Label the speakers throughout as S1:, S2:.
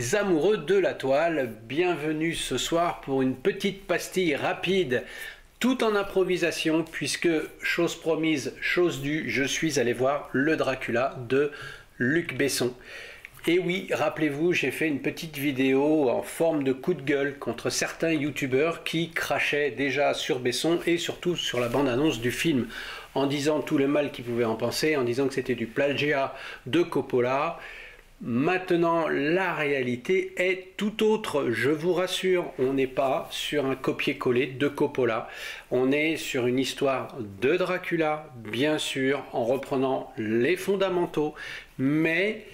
S1: les amoureux de la toile, bienvenue ce soir pour une petite pastille rapide, tout en improvisation, puisque, chose promise, chose due, je suis allé voir le Dracula de Luc Besson. Et oui, rappelez-vous, j'ai fait une petite vidéo en forme de coup de gueule contre certains youtubeurs qui crachaient déjà sur Besson et surtout sur la bande-annonce du film, en disant tout le mal qu'ils pouvaient en penser, en disant que c'était du plagiat de Coppola. Maintenant, la réalité est tout autre, je vous rassure, on n'est pas sur un copier-coller de Coppola, on est sur une histoire de Dracula, bien sûr, en reprenant les fondamentaux, mais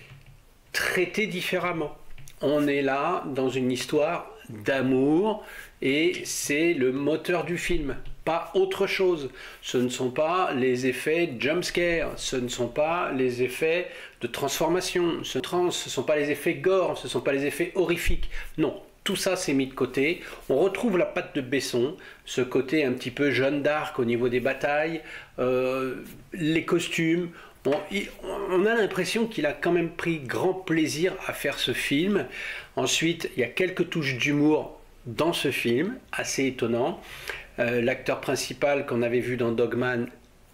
S1: traité différemment. On est là dans une histoire d'amour et c'est le moteur du film, pas autre chose. Ce ne sont pas les effets jumpscare, ce ne sont pas les effets de transformation, ce ne sont pas les effets gore, ce ne sont pas les effets horrifiques. Non, tout ça c'est mis de côté. On retrouve la patte de Besson, ce côté un petit peu Jeanne d'Arc au niveau des batailles, les costumes. On a l'impression qu'il a quand même pris grand plaisir à faire ce film. Ensuite, il y a quelques touches d'humour dans ce film, assez étonnant. L'acteur principal qu'on avait vu dans Dogman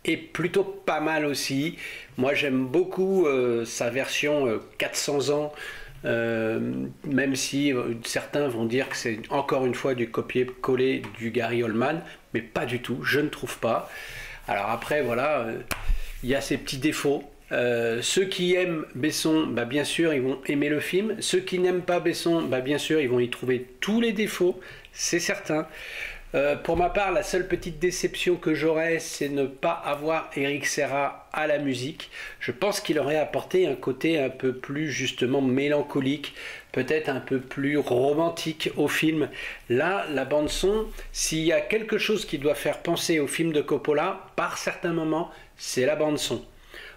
S1: est plutôt pas mal aussi. Moi, j'aime beaucoup sa version 400 ans, même si certains vont dire que c'est encore une fois du copier-coller du Gary Oldman, mais pas du tout, je ne trouve pas. Alors après, voilà... il y a ces petits défauts. Ceux qui aiment Besson, bah bien sûr, ils vont aimer le film. Ceux qui n'aiment pas Besson, bah bien sûr, ils vont y trouver tous les défauts, c'est certain. Pour ma part, la seule petite déception que j'aurais, c'est ne pas avoir Eric Serra à la musique. Je pense qu'il aurait apporté un côté un peu plus justement mélancolique, peut-être un peu plus romantique au film. Là, la bande-son, s'il y a quelque chose qui doit faire penser au film de Coppola, par certains moments, c'est la bande-son.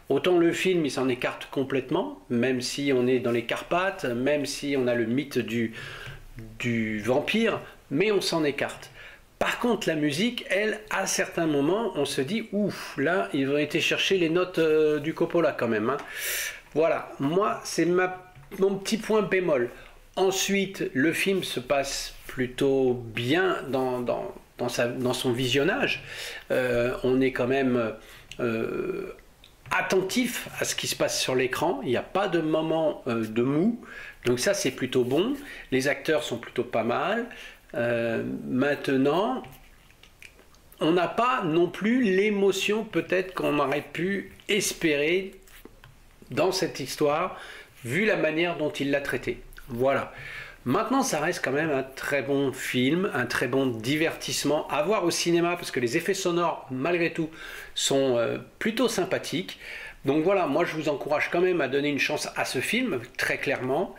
S1: Autant le film, il s'en écarte complètement, même si on est dans les Carpates, même si on a le mythe du vampire, mais on s'en écarte. Par contre, la musique, elle, à certains moments, on se dit, ouf, là, ils ont été chercher les notes du Coppola quand même. Hein. Voilà, moi, c'est mon petit point bémol. Ensuite, le film se passe plutôt bien dans son visionnage. On est quand même attentif à ce qui se passe sur l'écran. Il n'y a pas de moment de mou. Donc ça, c'est plutôt bon. Les acteurs sont plutôt pas mal. Maintenant, on n'a pas non plus l'émotion peut-être qu'on aurait pu espérer dans cette histoire, vu la manière dont il l'a traité. Voilà. Maintenant, ça reste quand même un très bon film, un très bon divertissement à voir au cinéma, parce que les effets sonores, malgré tout, sont plutôt sympathiques. Donc voilà, moi je vous encourage quand même à donner une chance à ce film, très clairement.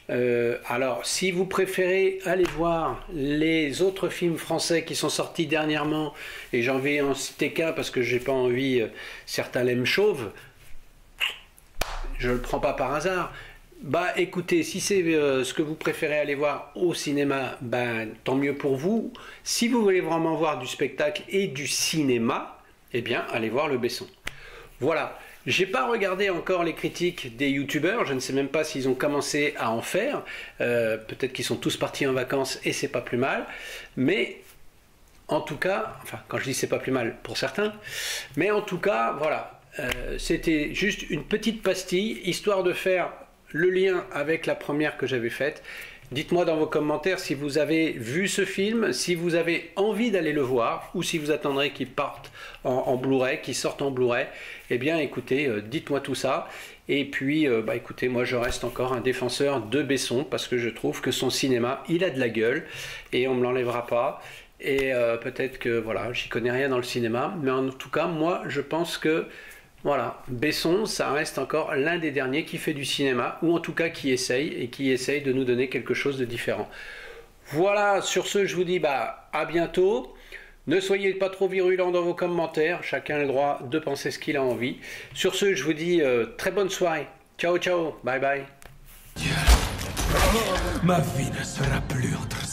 S1: Alors, si vous préférez aller voir les autres films français qui sont sortis dernièrement, et j'en vais en citer qu'un parce que j'ai pas envie, certains l'aiment chauve, je le prends pas par hasard. Bah écoutez, si c'est ce que vous préférez aller voir au cinéma, ben tant mieux pour vous. Si vous voulez vraiment voir du spectacle et du cinéma, eh bien allez voir le Besson. Voilà. J'ai pas regardé encore les critiques des youtubeurs, je ne sais même pas s'ils ont commencé à en faire. Peut-être qu'ils sont tous partis en vacances et c'est pas plus mal. Mais en tout cas, enfin quand je dis c'est pas plus mal pour certains, mais en tout cas, voilà. C'était juste une petite pastille, histoire de faire le lien avec la première que j'avais faite. Dites-moi dans vos commentaires si vous avez vu ce film, si vous avez envie d'aller le voir, ou si vous attendrez qu'il parte en Blu-ray, qu'il sorte en Blu-ray. Eh bien écoutez, dites-moi tout ça. Et puis, bah écoutez, moi je reste encore un défenseur de Besson, parce que je trouve que son cinéma, il a de la gueule, et on ne me l'enlèvera pas. Et peut-être que, voilà, j'y connais rien dans le cinéma, mais en tout cas, moi je pense que voilà, Besson, ça reste encore l'un des derniers qui fait du cinéma, ou en tout cas qui essaye de nous donner quelque chose de différent. Voilà, sur ce, je vous dis bah, à bientôt. Ne soyez pas trop virulents dans vos commentaires, chacun a le droit de penser ce qu'il a envie. Sur ce, je vous dis très bonne soirée. Ciao, ciao, bye bye.
S2: Ma vie ne sera plus entre